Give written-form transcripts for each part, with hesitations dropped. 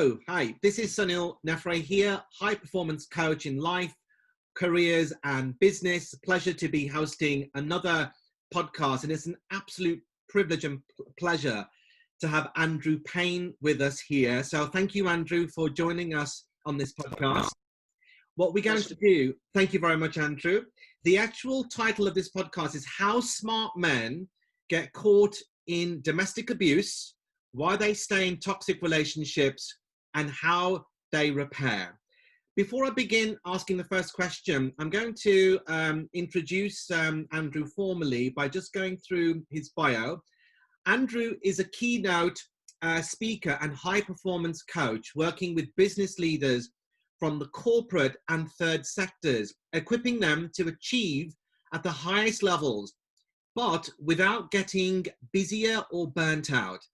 Hello, hi, this is Sunil Nefre here, high performance coach in life, careers and business. Pleasure to be hosting another podcast, and it's an absolute privilege and pleasure to have Andrew Payne with us here. So thank you, Andrew, for joining us on this podcast. What we're going to do, thank you very much, Andrew. The actual title of this podcast is How Smart Men Get Caught in Domestic Abuse, Why They Stay in Toxic Relationships, and How They Repair. Before I begin asking the first question, I'm going to introduce Andrew formally by just going through his bio. Andrew is a keynote speaker and high-performance coach working with business leaders from the corporate and third sectors, equipping them to achieve at the highest levels, but without getting busier or burnt out.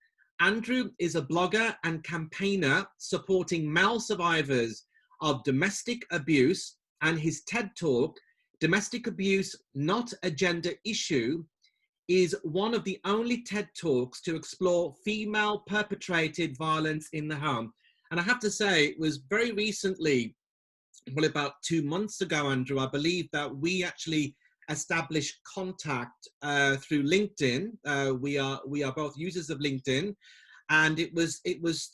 Andrew is a blogger and campaigner supporting male survivors of domestic abuse, and his TED Talk, Domestic Abuse, Not a Gender Issue, is one of the only TED Talks to explore female perpetrated violence in the home. And I have to say, it was very recently, well, about 2 months ago, Andrew, I believe that we actually established contact through LinkedIn. We are both users of LinkedIn, and it was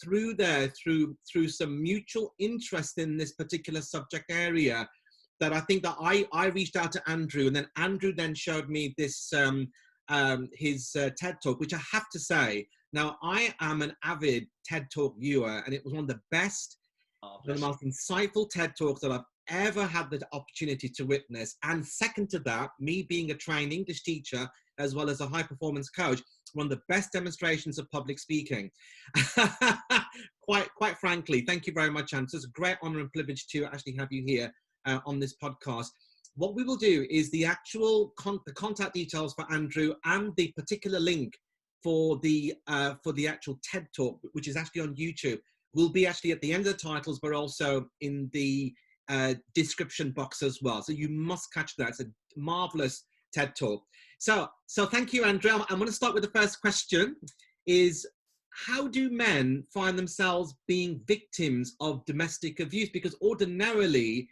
through through some mutual interest in this particular subject area that I think that I reached out to Andrew, and then Andrew then showed me this his TED Talk, which I have to say, now I am an avid TED Talk viewer, and it was one of the best, one of the most insightful TED Talks that I've ever had the opportunity to witness. And second to that, me being a trained English teacher as well as a high performance coach, one of the best demonstrations of public speaking. quite frankly, thank you very much, Andrew. It's a great honor and privilege to actually have you here on this podcast. What we will do is the actual the contact details for Andrew and the particular link for the actual TED Talk, which is actually on YouTube, will be actually at the end of the titles, but also in the description box as well. So you must catch that. It's a marvelous TED Talk. So thank you, Andrew. I'm going to start with the first question is, how do men find themselves being victims of domestic abuse? Because ordinarily,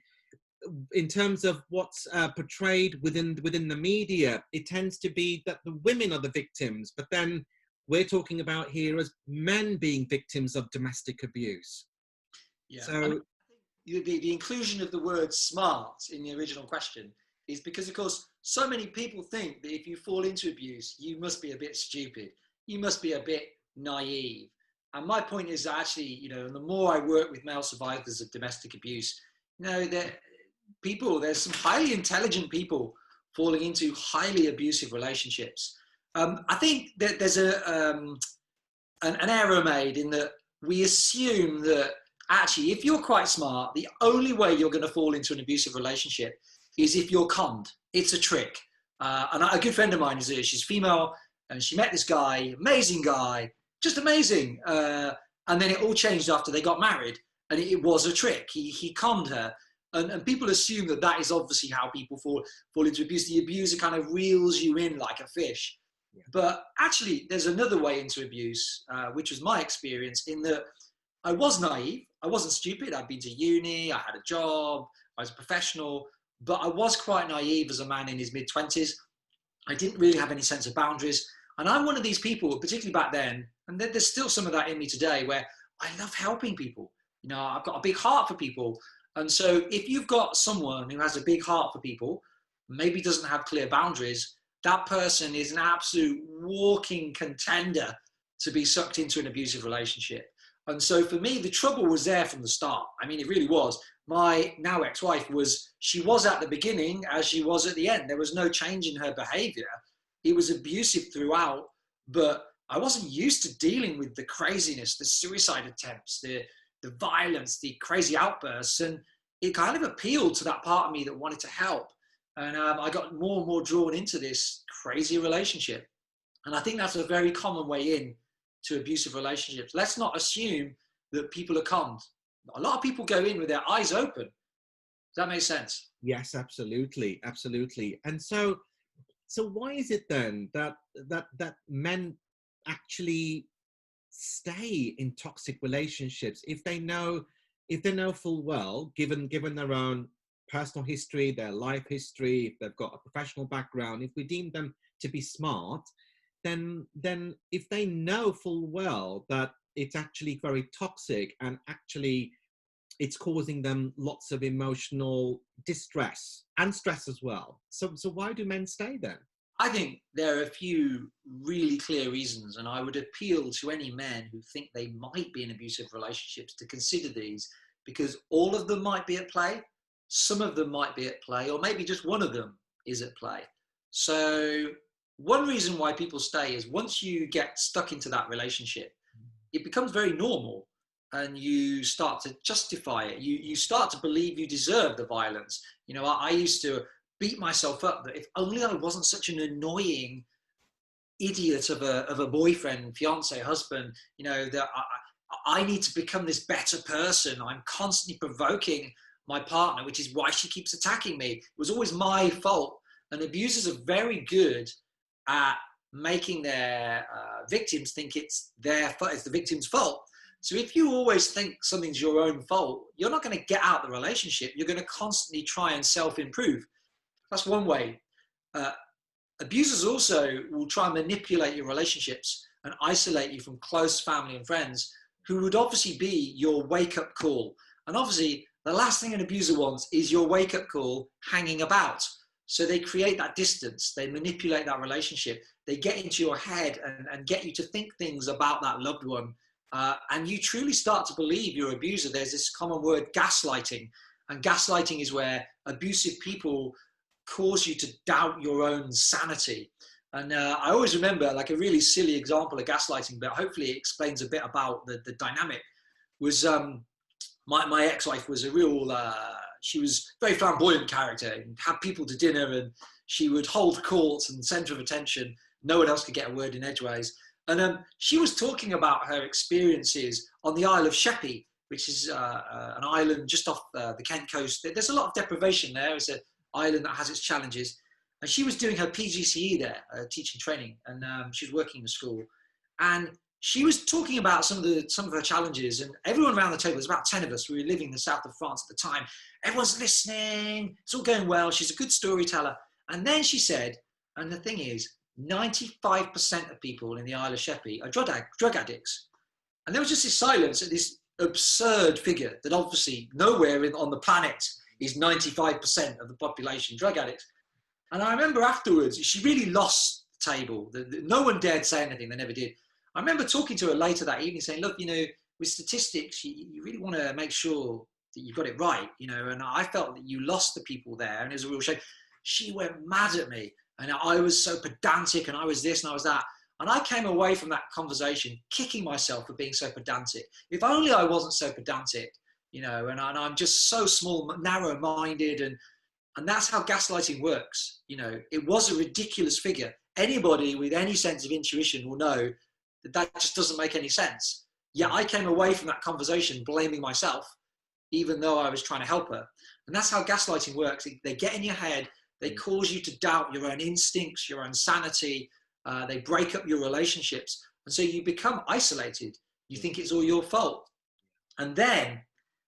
in terms of what's portrayed within the media, it tends to be that the women are the victims, but then we're talking about here as men being victims of domestic abuse. Yeah. So the inclusion of the word smart in the original question is because, of course, so many people think that if you fall into abuse, you must be a bit stupid. You must be a bit naive. And my point is that actually, the more I work with male survivors of domestic abuse, there's some highly intelligent people falling into highly abusive relationships. I think that there's an error made in that we assume that actually, if you're quite smart, the only way you're going to fall into an abusive relationship is if you're conned. It's a trick. And a good friend of mine she's female, and she met this guy, amazing guy, just amazing. And then it all changed after they got married, and it was a trick. He conned her. And people assume that is obviously how people fall into abuse. The abuser kind of reels you in like a fish. Yeah. But actually, there's another way into abuse, which was my experience, in that I was naive. I wasn't stupid. I'd been to uni. I had a job. I was a professional. But I was quite naive as a man in his mid-20s. I didn't really have any sense of boundaries. And I'm one of these people, particularly back then, and there's still some of that in me today, where I love helping people. I've got a big heart for people. And so if you've got someone who has a big heart for people, maybe doesn't have clear boundaries, that person is an absolute walking contender to be sucked into an abusive relationship. And so for me, the trouble was there from the start. I mean, it really was. My now ex-wife she was at the beginning as she was at the end. There was no change in her behavior. It was abusive throughout, but I wasn't used to dealing with the craziness, the suicide attempts, the violence, the crazy outbursts. And it kind of appealed to that part of me that wanted to help. And I got more and more drawn into this crazy relationship. And I think that's a very common way in to abusive relationships. Let's not assume that people are conned. A lot of people go in with their eyes open. Does that make sense? Yes, absolutely. And so why is it then that men actually stay in toxic relationships if they know full well, given their own personal history, their life history, if they've got a professional background, if we deem them to be smart, then if they know full well that it's actually very toxic and actually it's causing them lots of emotional distress and stress as well. So why do men stay then? I think there are a few really clear reasons, and I would appeal to any men who think they might be in abusive relationships to consider these, because all of them might be at play, some of them might be at play, or maybe just one of them is at play. So one reason why people stay is once you get stuck into that relationship, it becomes very normal and you start to justify it. You start to believe you deserve the violence. You know, I used to beat myself up that if only I wasn't such an annoying idiot of a boyfriend, fiance, husband, you know, that I need to become this better person. I'm constantly provoking my partner, which is why she keeps attacking me. It was always my fault. And abusers are very good at making their victims think it's the victim's fault. So if you always think something's your own fault, you're not going to get out the relationship. You're going to constantly try and self-improve. That's one way. Abusers also will try and manipulate your relationships and isolate you from close family and friends who would obviously be your wake-up call. And obviously, the last thing an abuser wants is your wake-up call hanging about. So they create that distance. They manipulate that relationship. They get into your head and get you to think things about that loved one. And you truly start to believe your abuser. There's this common word, gaslighting. And gaslighting is where abusive people cause you to doubt your own sanity. And I always remember, like, a really silly example of gaslighting, but hopefully it explains a bit about the dynamic, was my ex-wife was a real, she was a very flamboyant character and had people to dinner, and she would hold court and center of attention. No one else could get a word in edgeways. And she was talking about her experiences on the Isle of Sheppey, which is an island just off the Kent coast. There's a lot of deprivation there. It's an island that has its challenges. And she was doing her PGCE there, teaching training, and she was working in the school. And she was talking about some of her challenges, and everyone around the table, there's about 10 of us, we were living in the south of France at the time. Everyone's listening, it's all going well, she's a good storyteller. And then she said, and the thing is, 95% of people in the Isle of Sheppey are drug addicts. And there was just this silence at this absurd figure that obviously nowhere on the planet is 95% of the population drug addicts. And I remember afterwards, she really lost the table. No one dared say anything, they never did. I remember talking to her later that evening saying, look, you know, with statistics, you really want to make sure that you got it right, you know, and I felt that you lost the people there, and it was a real shame. She went mad at me, and I was so pedantic, and I was this and I was that. And I came away from that conversation kicking myself for being so pedantic. If only I wasn't so pedantic, you know, and I'm just so small, narrow-minded, and that's how gaslighting works. You know, it was a ridiculous figure. Anybody with any sense of intuition will know that just doesn't make any sense. Yet I came away from that conversation blaming myself, even though I was trying to help her. And that's how gaslighting works. They get in your head, they cause you to doubt your own instincts, your own sanity, they break up your relationships. And so you become isolated. You think it's all your fault. And then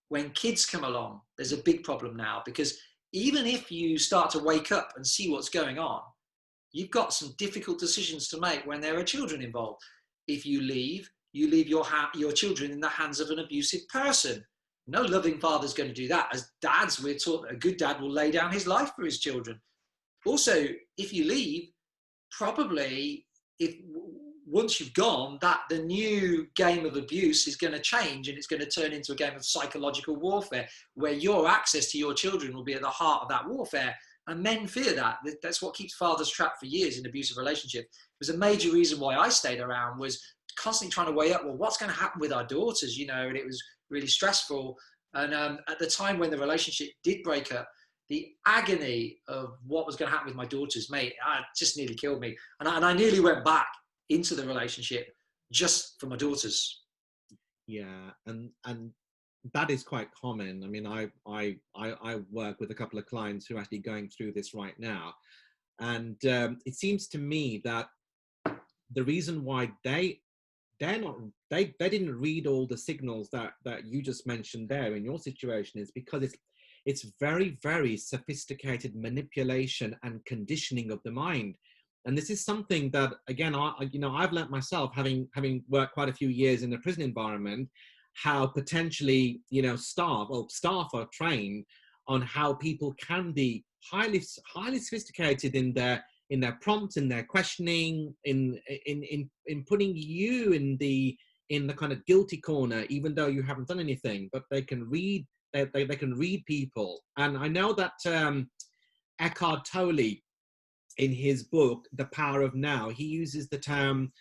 when kids come along, there's a big problem now, because even if you start to wake up and see what's going on, you've got some difficult decisions to make when there are children involved. If you leave your children in the hands of an abusive person. No loving father's going to do that. As dads, we're taught that a good dad will lay down his life for his children. Also, if you leave, probably once you've gone, that the new game of abuse is going to change, and it's going to turn into a game of psychological warfare, where your access to your children will be at the heart of that warfare. And men fear that. That's what keeps fathers trapped for years in abusive relationships. It was a major reason why I stayed around, was constantly trying to weigh up, well, what's going to happen with our daughters, you know, and it was really stressful. And at the time when the relationship did break up, the agony of what was going to happen with my daughters, mate, it just nearly killed me. And I nearly went back into the relationship just for my daughters. Yeah, and that is quite common. I mean, I work with a couple of clients who are actually going through this right now. And it seems to me that the reason why they they didn't read all the signals that you just mentioned there in your situation, is because it's very, very sophisticated manipulation and conditioning of the mind. And this is something that, again, I've learnt myself, having worked quite a few years in the prison environment, how potentially, staff are trained on how people can be highly sophisticated in their prompts, in their questioning, in putting you in the kind of guilty corner, even though you haven't done anything. But they can read. They can read people. And I know that Eckhart Tolle, in his book The Power of Now, he uses the term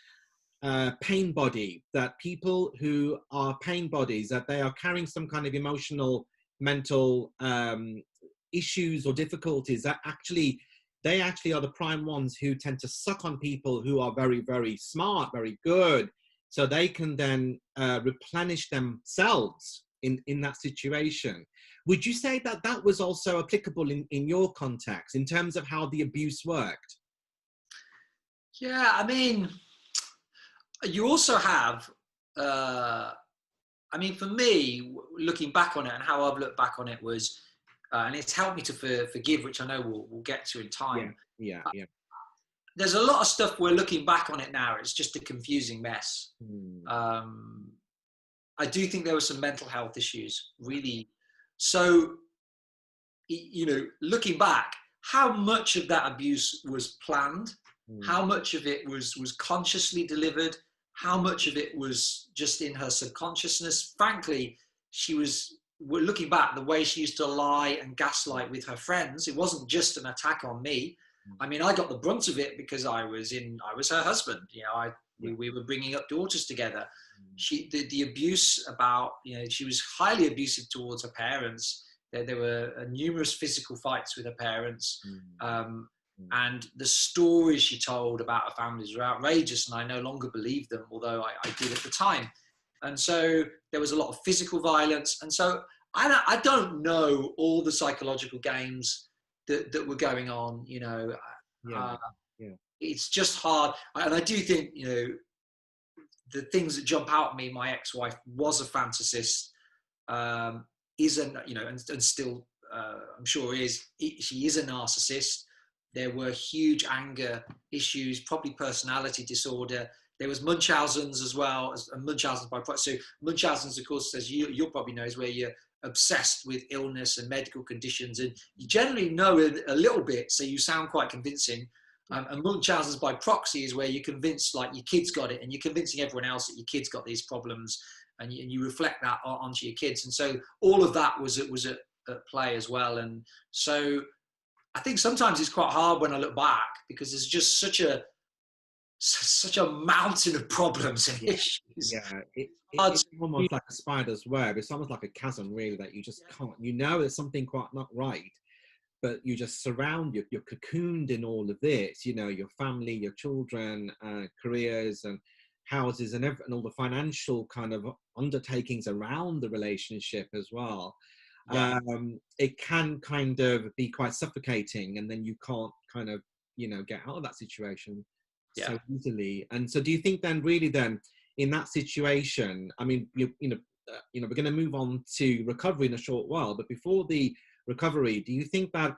pain body, that people who are pain bodies, that they are carrying some kind of emotional, mental issues or difficulties, that they actually are the prime ones who tend to suck on people who are very, very smart, very good, so they can then replenish themselves in that situation. Would you say that that was also applicable in your context, in terms of how the abuse worked? Yeah, I mean, you also have, for me, looking back on it, and how I've looked back on it was, and it's helped me to forgive, which I know we'll get to in time. Yeah. There's a lot of stuff we're looking back on it now. It's just a confusing mess. I do think there were some mental health issues, really. So, looking back, how much of that abuse was planned? How much of it was consciously delivered? How much of it was just in her subconsciousness? Frankly, looking back, the way she used to lie and gaslight with her friends, it wasn't just an attack on me. I mean, I got the brunt of it because I was her husband. We were bringing up daughters together. The abuse about, she was highly abusive towards her parents. There were numerous physical fights with her parents. And the stories she told about her families were outrageous, and I no longer believe them, although I did at the time. And so there was a lot of physical violence. And so I don't know all the psychological games that were going on, It's just hard. And I do think, the things that jump out at me, my ex-wife was a fantasist, isn't, and still, I'm sure she is a narcissist. There were huge anger issues, probably personality disorder. There was Munchausen's as well, and Munchausen's by proxy. So Munchausen's, of course, as you'll probably know, is where you're obsessed with illness and medical conditions, and you generally know a little bit, so you sound quite convincing. And Munchausen's by proxy is where you're convinced, like, your kid's got it, and you're convincing everyone else that your kid's got these problems, and you reflect that onto your kids. And so all of that was at play as well. And so I think sometimes it's quite hard when I look back, because there's just such a mountain of problems and issues. Yeah, it's almost like a spider's web. It's almost like a chasm, really, that you just can't. There's something quite not right, but you just you're cocooned in all of this. Your family, your children, careers, and houses, and all the financial kind of undertakings around the relationship as well. Yeah. It can kind of be quite suffocating, and then you can't kind of get out of that situation so easily. And so do you think then, really then, in that situation, I mean, we're going to move on to recovery in a short while, but before the recovery, do you think that,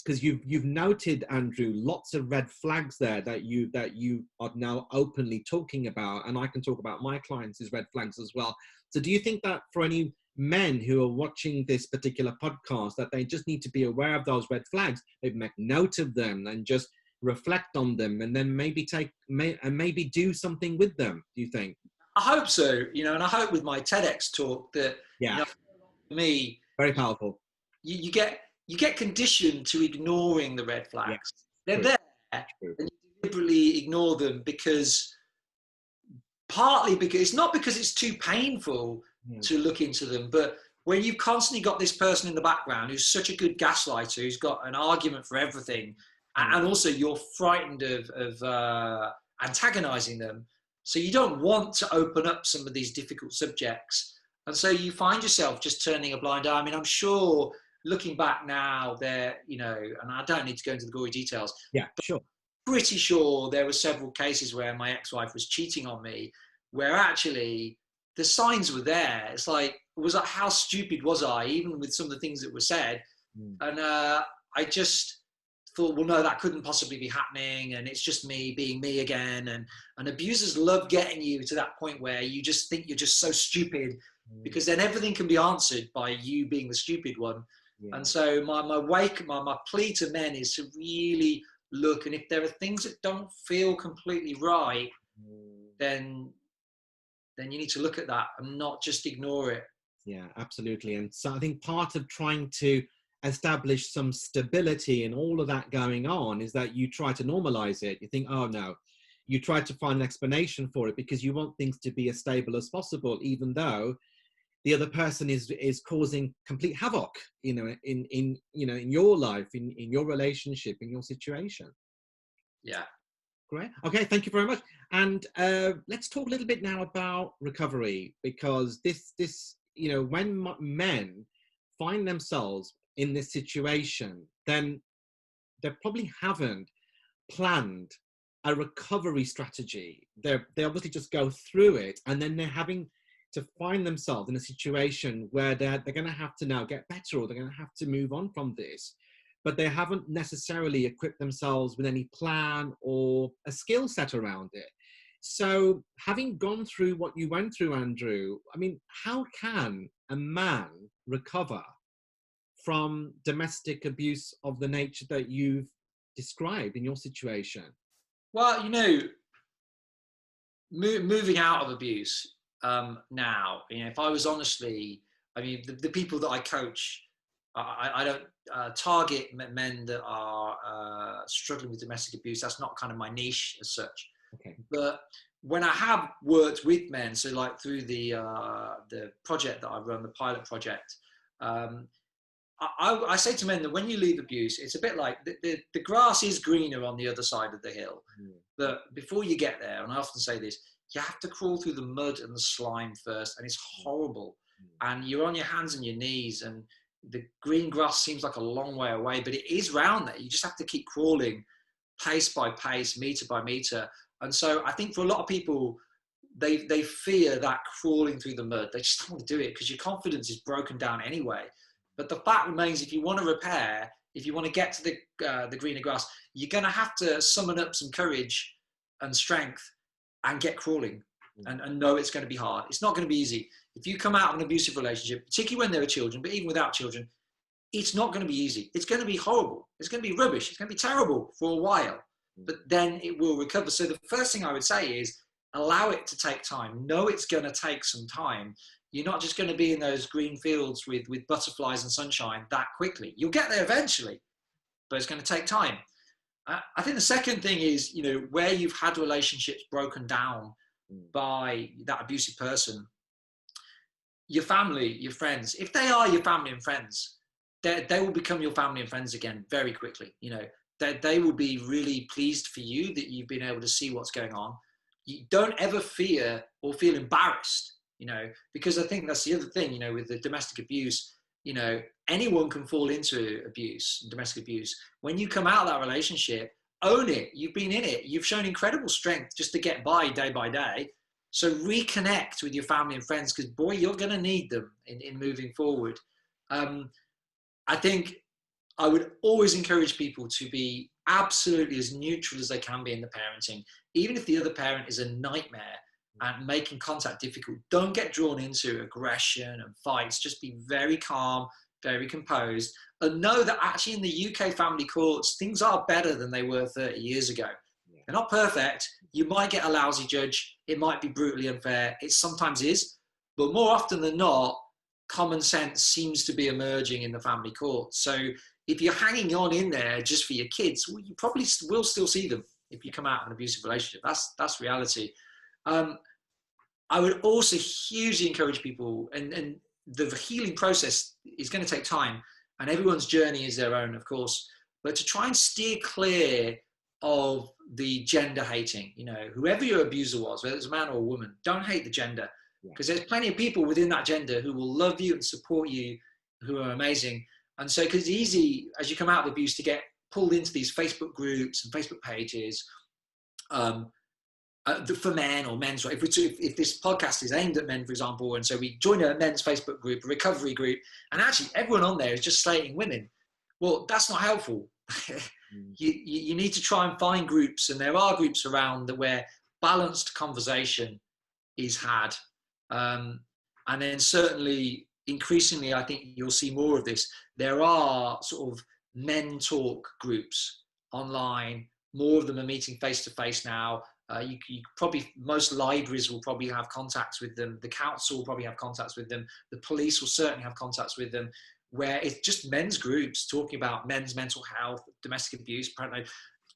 because you've noted, Andrew, lots of red flags there that you are now openly talking about, and I can talk about my clients as red flags as well. So do you think that for any men who are watching this particular podcast, that they just need to be aware of those red flags, maybe make note of them and just reflect on them, and then maybe do something with them? Do you think? I hope so, and I hope with my TEDx talk that, for me, very powerful. You get conditioned to ignoring the red flags. They're there, and you deliberately ignore them partly because it's not because it's too painful to look into them, but when you've constantly got this person in the background who's such a good gaslighter, who's got an argument for everything, and also you're frightened of antagonizing them, so you don't want to open up some of these difficult subjects, and so you find yourself just turning a blind eye. I mean, I'm sure, looking back now, and I don't need to go into the gory details. Yeah, sure. Pretty sure there were several cases where my ex-wife was cheating on me, where actually the signs were there. It's like, it was like, how stupid was I, even with some of the things that were said? And I just thought, well, no, that couldn't possibly be happening, and it's just me being me again. And abusers love getting you to that point where you just think you're just so stupid, because then everything can be answered by you being the stupid one. And so my plea to men is to really look, and if there are things that don't feel completely right, then you need to look at that and not just ignore it. Yeah, absolutely. And so I think part of trying to establish some stability in all of that going on is that you try to normalize it. You think, oh no, you try to find an explanation for it because you want things to be as stable as possible, even though the other person is causing complete havoc, in your life, in your relationship, in your situation. Yeah. Great. Okay, thank you very much. And let's talk a little bit now about recovery, because this when men find themselves in this situation, then they probably haven't planned a recovery strategy. They obviously just go through it, and then they're having to find themselves in a situation where they're going to have to now get better, or they're going to have to move on from this, but they haven't necessarily equipped themselves with any plan or a skill set around it. So having gone through what you went through, Andrew, I mean, how can a man recover from domestic abuse of the nature that you've described in your situation? Well, moving out of abuse now, if I was honestly, I mean, the people that I coach, I don't target men that are struggling with domestic abuse. That's not kind of my niche as such. Okay. But when I have worked with men, so like through the project that I run, the pilot project, I say to men that when you leave abuse, it's a bit like the grass is greener on the other side of the hill. But before you get there, and I often say this, you have to crawl through the mud and the slime first, and it's horrible. And you're on your hands and your knees, and the green grass seems like a long way away, but it is round there. You just have to keep crawling pace by pace, meter by meter. And so I think for a lot of people, they fear that crawling through the mud. They just don't want to do it because your confidence is broken down anyway. But the fact remains, if you want to repair, if you want to get to the greener grass, you're going to have to summon up some courage and strength and get crawling and know it's going to be hard. It's not going to be easy. If you come out of an abusive relationship, particularly when there are children, but even without children, it's not going to be easy. It's going to be horrible. It's going to be rubbish. It's going to be terrible for a while, but then it will recover. So the first thing I would say is allow it to take time. Know it's going to take some time. You're not just going to be in those green fields with butterflies and sunshine that quickly. You'll get there eventually, but it's going to take time. I think the second thing is, where you've had relationships broken down by that abusive person, your family, your friends, if they are your family and friends, they will become your family and friends again very quickly. They will be really pleased for you that you've been able to see what's going on. You don't ever fear or feel embarrassed, because I think that's the other thing, with the domestic abuse, anyone can fall into abuse and domestic abuse. When you come out of that relationship, own it. You've been in it. You've shown incredible strength just to get by day. So reconnect with your family and friends, because boy, you're going to need them in moving forward. I think I would always encourage people to be absolutely as neutral as they can be in the parenting. Even if the other parent is a nightmare and making contact difficult, don't get drawn into aggression and fights. Just be very calm, very composed, and know that actually in the UK family courts, things are better than they were 30 years ago. They're not perfect. You might get a lousy judge. It might be brutally unfair. It sometimes is, but more often than not, common sense seems to be emerging in the family court. So if you're hanging on in there just for your kids, well, you probably will still see them if you come out of an abusive relationship. That's reality. I would also hugely encourage people, and the healing process is going to take time, and everyone's journey is their own, of course, but to try and steer clear of the gender hating. Whoever your abuser was, whether it's a man or a woman, don't hate the gender, because there's plenty of people within that gender who will love you and support you, who are amazing. And so, because it's easy as you come out of abuse to get pulled into these Facebook groups and Facebook pages, and for men or men's, right? If this podcast is aimed at men, for example, and so we join a men's Facebook group, a recovery group, and actually everyone on there is just slating women, well, that's not helpful. You need to try and find groups, and there are groups around where balanced conversation is had. And then certainly, increasingly, I think you'll see more of this. There are sort of men talk groups online. More of them are meeting face to face now. You probably, most libraries will probably have contacts with them. The council will probably have contacts with them. The police will certainly have contacts with them, where it's just men's groups talking about men's mental health, domestic abuse.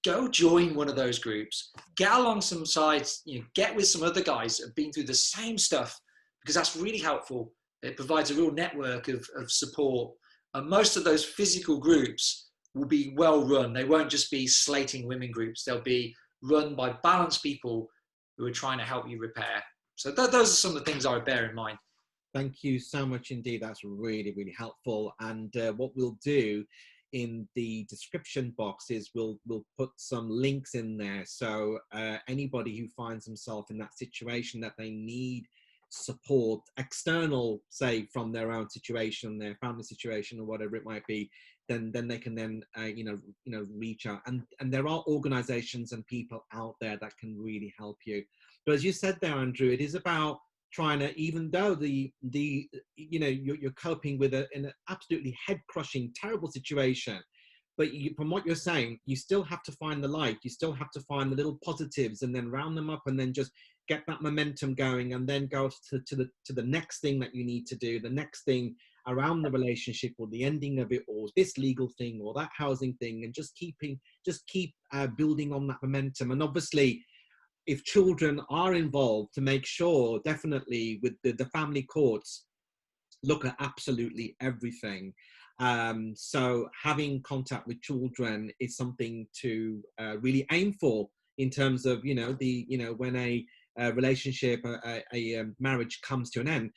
Go join one of those groups. Get along some sides. Get with some other guys that have been through the same stuff, because that's really helpful. It provides a real network of support. And most of those physical groups will be well run. They won't just be slating women groups. They'll be run by balanced people who are trying to help you repair. So those are some of the things I would bear in mind. Thank you so much indeed. That's really, really helpful. And what we'll do in the description box is we'll put some links in there. So anybody who finds themselves in that situation that they need support, external, say from their own situation, their family situation, or whatever it might be, then they can then reach out. And there are organizations and people out there that can really help you. But as you said there, Andrew, it is about trying to, even though you're coping with an absolutely head-crushing, terrible situation, but from what you're saying, you still have to find the light. You still have to find the little positives and then round them up and then just get that momentum going, and then go to the next thing that you need to do, the next thing around the relationship or the ending of it, or this legal thing or that housing thing, and just keep building on that momentum. And obviously, if children are involved, to make sure definitely with the family courts look at absolutely everything. So having contact with children is something to really aim for in terms of when a relationship, a marriage comes to an end.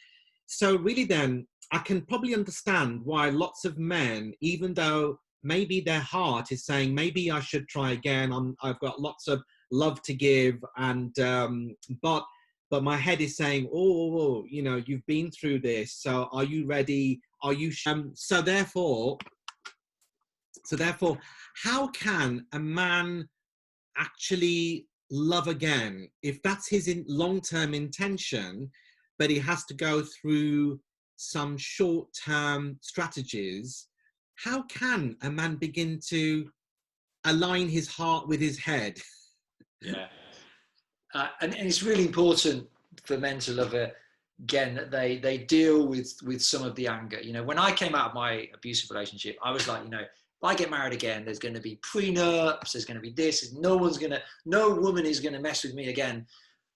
So really then I can probably understand why lots of men, even though maybe their heart is saying, maybe I should try again, I've got lots of love to give, and but my head is saying, you've been through this, so are you ready? Are you so therefore how can a man actually love again if that's his long-term intention, but he has to go through some short-term strategies? How can a man begin to align his heart with his head? Yeah. And it's really important for men to love again, that they deal with some of the anger. When I came out of my abusive relationship, I was like, if I get married again, there's going to be prenups, there's going to be this, no woman is going to mess with me again.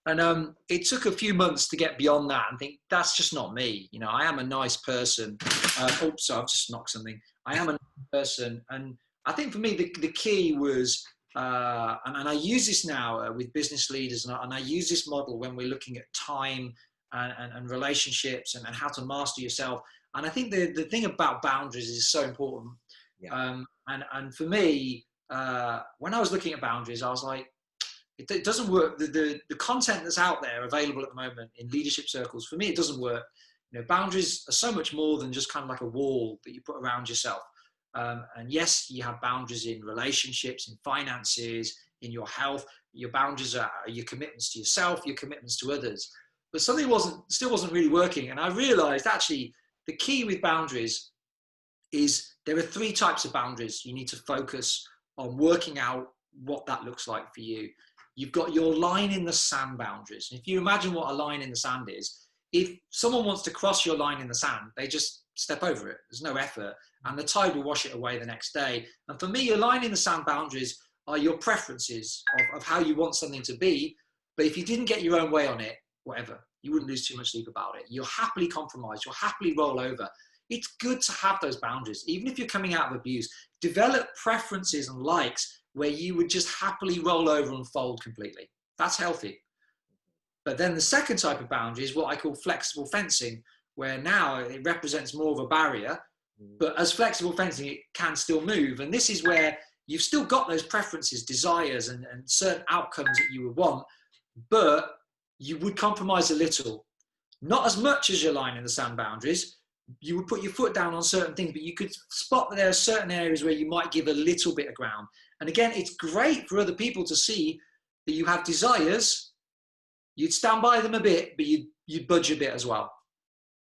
And it took a few months to get beyond that and think, that's just not me. I am a nice person. Oops, I've just knocked something. I am a nice person. And I think for me, the key was, and I use this now with business leaders, and I use this model when we're looking at time and relationships and how to master yourself. And I think the thing about boundaries is so important. Yeah. And for me, when I was looking at boundaries, I was like, it doesn't work. The content that's out there available at the moment in leadership circles, for me, it doesn't work. Boundaries are so much more than just kind of like a wall that you put around yourself. And yes, you have boundaries in relationships, in finances, in your health. Your boundaries are your commitments to yourself, your commitments to others. But something still wasn't really working. And I realized actually the key with boundaries is there are 3 types of boundaries. You need to focus on working out what that looks like for you. You've got your line in the sand boundaries. And if you imagine what a line in the sand is, if someone wants to cross your line in the sand, they just step over it. There's no effort. And the tide will wash it away the next day. And for me, your line in the sand boundaries are your preferences of how you want something to be. But if you didn't get your own way on it, whatever, you wouldn't lose too much sleep about it. You'll happily compromise. You'll happily roll over. It's good to have those boundaries. Even if you're coming out of abuse, develop preferences and likes where you would just happily roll over and fold completely. That's healthy. But then the second type of boundary is what I call flexible fencing, where now it represents more of a barrier, but as flexible fencing, it can still move. And this is where you've still got those preferences, desires, and certain outcomes that you would want, but you would compromise a little. Not as much as your line in the sand boundaries. You would put your foot down on certain things, but you could spot that there are certain areas where you might give a little bit of ground. And again, it's great for other people to see that you have desires. You'd stand by them a bit, but you'd budge a bit as well.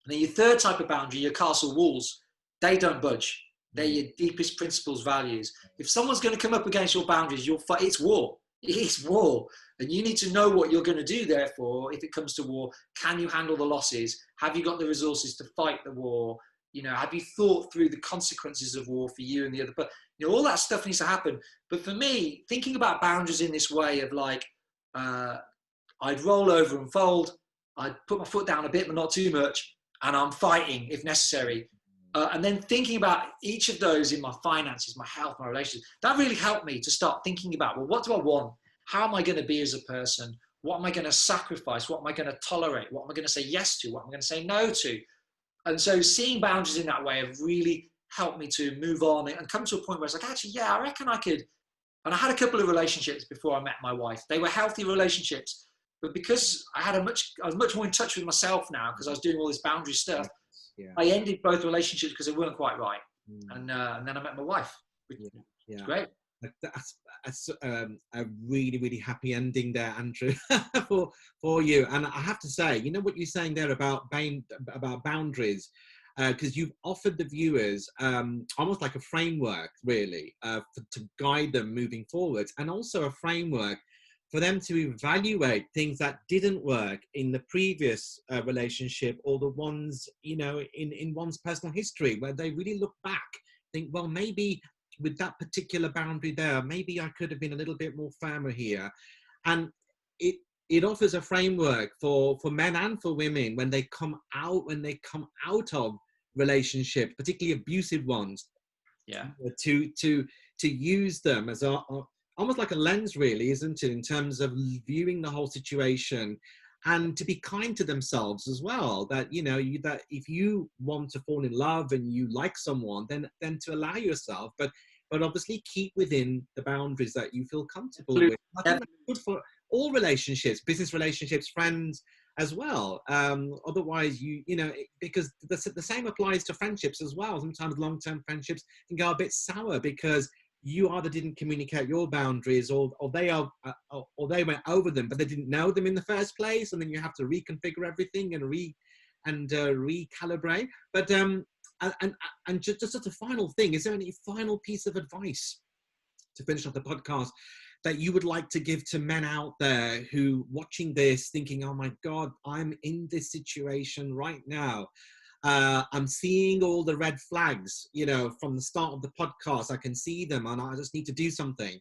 And then your third type of boundary, your castle walls, they don't budge. They're your deepest principles, values. If someone's going to come up against your boundaries, you'll fight. It's war. It's war. And you need to know what you're going to do, therefore, if it comes to war. Can you handle the losses? Have you got the resources to fight the war? You know, have you thought through the consequences of war for you and the other? But, you know, all that stuff needs to happen. But for me, thinking about boundaries in this way of like, I'd roll over and fold. I'd put my foot down a bit, but not too much. And I'm fighting if necessary. And then thinking about each of those in my finances, my health, my relationships, that really helped me to start thinking about, well, what do I want? How am I going to be as a person? What am I going to sacrifice? What am I going to tolerate? What am I going to say yes to? What am I going to say no to? And so seeing boundaries in that way have really helped me to move on and come to a point where it's like, actually, yeah, I reckon I could. And I had a couple of relationships before I met my wife. They were healthy relationships, but because I was much more in touch with myself now because I was doing all this boundary stuff. Yeah. I ended both relationships because they weren't quite right. And then I met my wife. It's great. That's a really, really happy ending there, Andrew, for you. And I have to say, you know what you're saying there about boundaries, because you've offered the viewers almost like a framework, really, to guide them moving forward, and also a framework for them to evaluate things that didn't work in the previous relationship, or the ones, you know, in one's personal history, where they really look back, think, well, maybe with that particular boundary there, maybe I could have been a little bit more firmer here. And it offers a framework for men and for women when they come out of relationships, particularly abusive ones, to use them as almost like a lens, really, isn't it, in terms of viewing the whole situation, and to be kind to themselves as well. That, you know, that if you want to fall in love and you like someone, then to allow yourself, but obviously keep within the boundaries that you feel comfortable with. I think that's good for all relationships, business relationships, friends as well. Otherwise, you know, because the same applies to friendships as well. Sometimes long-term friendships can go a bit sour because you either didn't communicate your boundaries, or they went over them, but they didn't know them in the first place, and then you have to reconfigure everything and recalibrate. But and just a final thing, is there any final piece of advice to finish off the podcast that you would like to give to men out there who watching this thinking, oh my God, I'm in this situation right now? I'm seeing all the red flags, you know, from the start of the podcast. I can see them, and I just need to do something.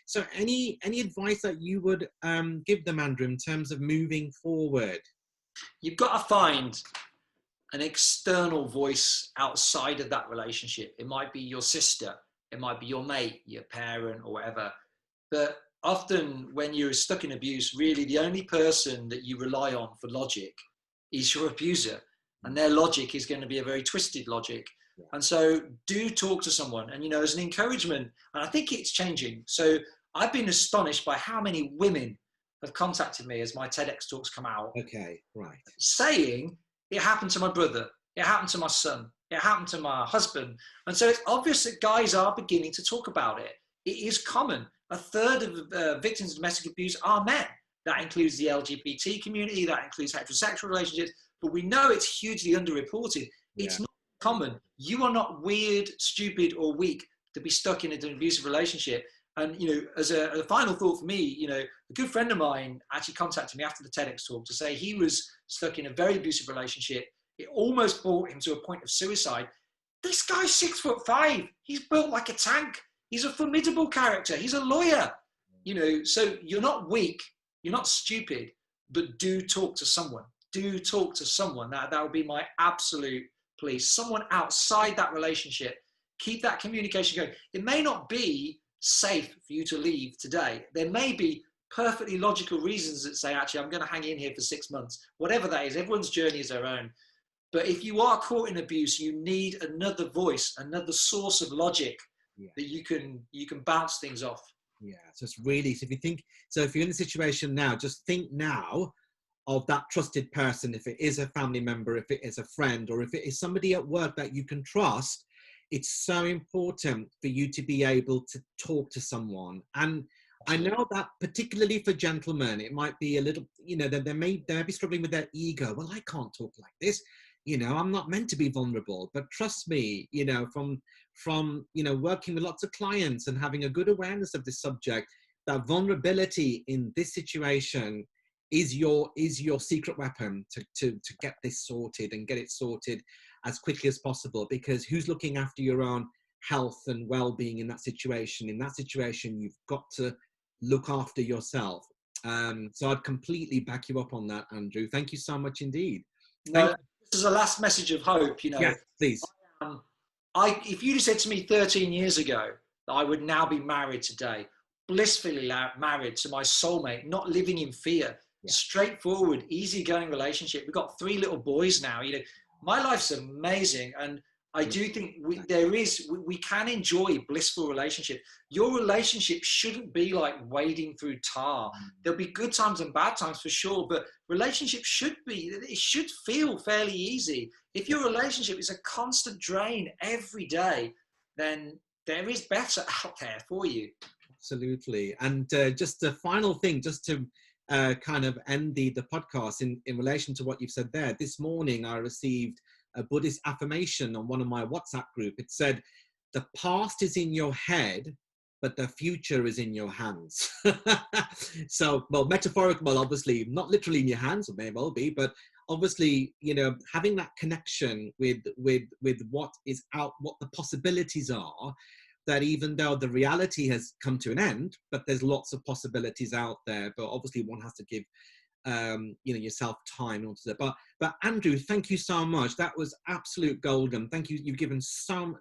So any advice that you would give them, Andrew, in terms of moving forward? You've got to find an external voice outside of that relationship. It might be your sister, it might be your mate, your parent, or whatever. But often when you're stuck in abuse, really the only person that you rely on for logic is your abuser. And their logic is going to be a very twisted logic. And so do talk to someone. And, you know, as an encouragement, and I think it's changing. So I've been astonished by how many women have contacted me as my TEDx talks come out. Okay, right. Saying, it happened to my brother, it happened to my son, it happened to my husband. And so it's obvious that guys are beginning to talk about it. It is common. A third of victims of domestic abuse are men. That includes the LGBT community, that includes heterosexual relationships. But we know it's hugely underreported. It's not common. You are not weird, stupid, or weak to be stuck in an abusive relationship. And, you know, as a final thought for me, you know, a good friend of mine actually contacted me after the TEDx talk to say he was stuck in a very abusive relationship. It almost brought him to a point of suicide. This guy's 6'5". He's built like a tank. He's a formidable character. He's a lawyer. You know, so you're not weak. You're not stupid, but do talk to someone. Do talk to someone. That would be my absolute plea. Someone outside that relationship. Keep that communication going. It may not be safe for you to leave today. There may be perfectly logical reasons that say, actually, I'm going to hang in here for 6 months. Whatever that is, everyone's journey is their own. But if you are caught in abuse, you need another voice, another source of logic that you can bounce things off. Yeah, so it's really, so if you think, so if you're in the situation now, just think now of that trusted person, if it is a family member, if it is a friend, or if it is somebody at work that you can trust. It's so important for you to be able to talk to someone. And I know that particularly for gentlemen, it might be a little, you know, they may be struggling with their ego. Well, I can't talk like this. You know, I'm not meant to be vulnerable. But trust me, you know, from you know, working with lots of clients and having a good awareness of this subject, that vulnerability in this situation is your secret weapon to get this sorted, and get it sorted as quickly as possible. Because who's looking after your own health and well-being in that situation? In that situation, you've got to look after yourself. So I'd completely back you up on that, Andrew. Thank you so much indeed. No, this is a last message of hope. You know, yes, please. If you'd have said to me 13 years ago that I would now be married today, blissfully married to my soulmate, not living in fear, straightforward, easygoing relationship. We've got 3 little boys now. You know, my life's amazing, and I do think we can enjoy blissful relationship. Your relationship shouldn't be like wading through tar. There'll be good times and bad times for sure, but relationship should feel fairly easy. If your relationship is a constant drain every day, then there is better out there for you. Absolutely. And just the final thing, just to kind of end the podcast in relation to what you've said there. This morning, I received a Buddhist affirmation on one of my WhatsApp group. It said, the past is in your head, but the future is in your hands. So, well, metaphorical, well, obviously, not literally in your hands, it may well be, but obviously, you know, having that connection with what is out, what the possibilities are, that even though the reality has come to an end, but there's lots of possibilities out there, but obviously one has to give you know, yourself time in order to do that. But Andrew, thank you so much. That was absolute golden. Thank you. You've given so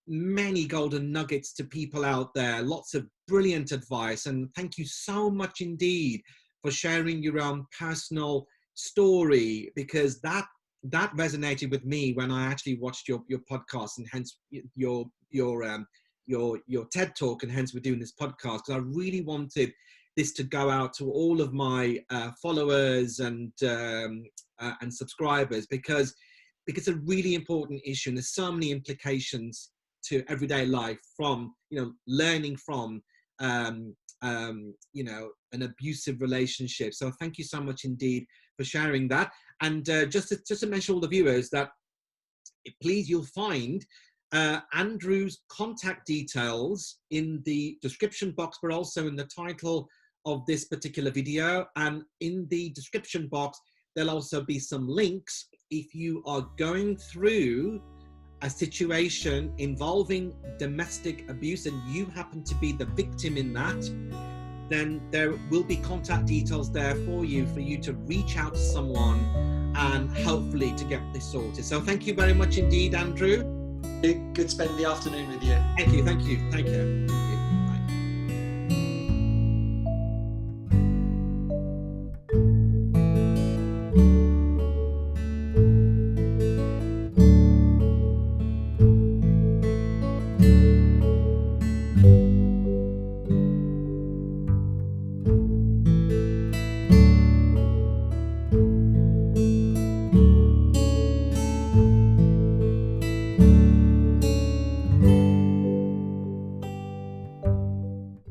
many golden nuggets to people out there. Lots of brilliant advice, and thank you so much indeed for sharing your own personal story, because that resonated with me when I actually watched your podcast, and hence your TED talk, and hence we're doing this podcast, because I really wanted this to go out to all of my followers and subscribers, because it's a really important issue, and there's so many implications to everyday life, from, you know, learning from you know, an abusive relationship. So thank you so much indeed for sharing that. And just to mention all the viewers that, please, you'll find Andrew's contact details in the description box, but also in the title of this particular video. And in the description box, there'll also be some links. If you are going through a situation involving domestic abuse and you happen to be the victim in that, then there will be contact details there for you to reach out to someone and hopefully to get this sorted. So thank you very much indeed, Andrew. Good to spend the afternoon with you. Thank you.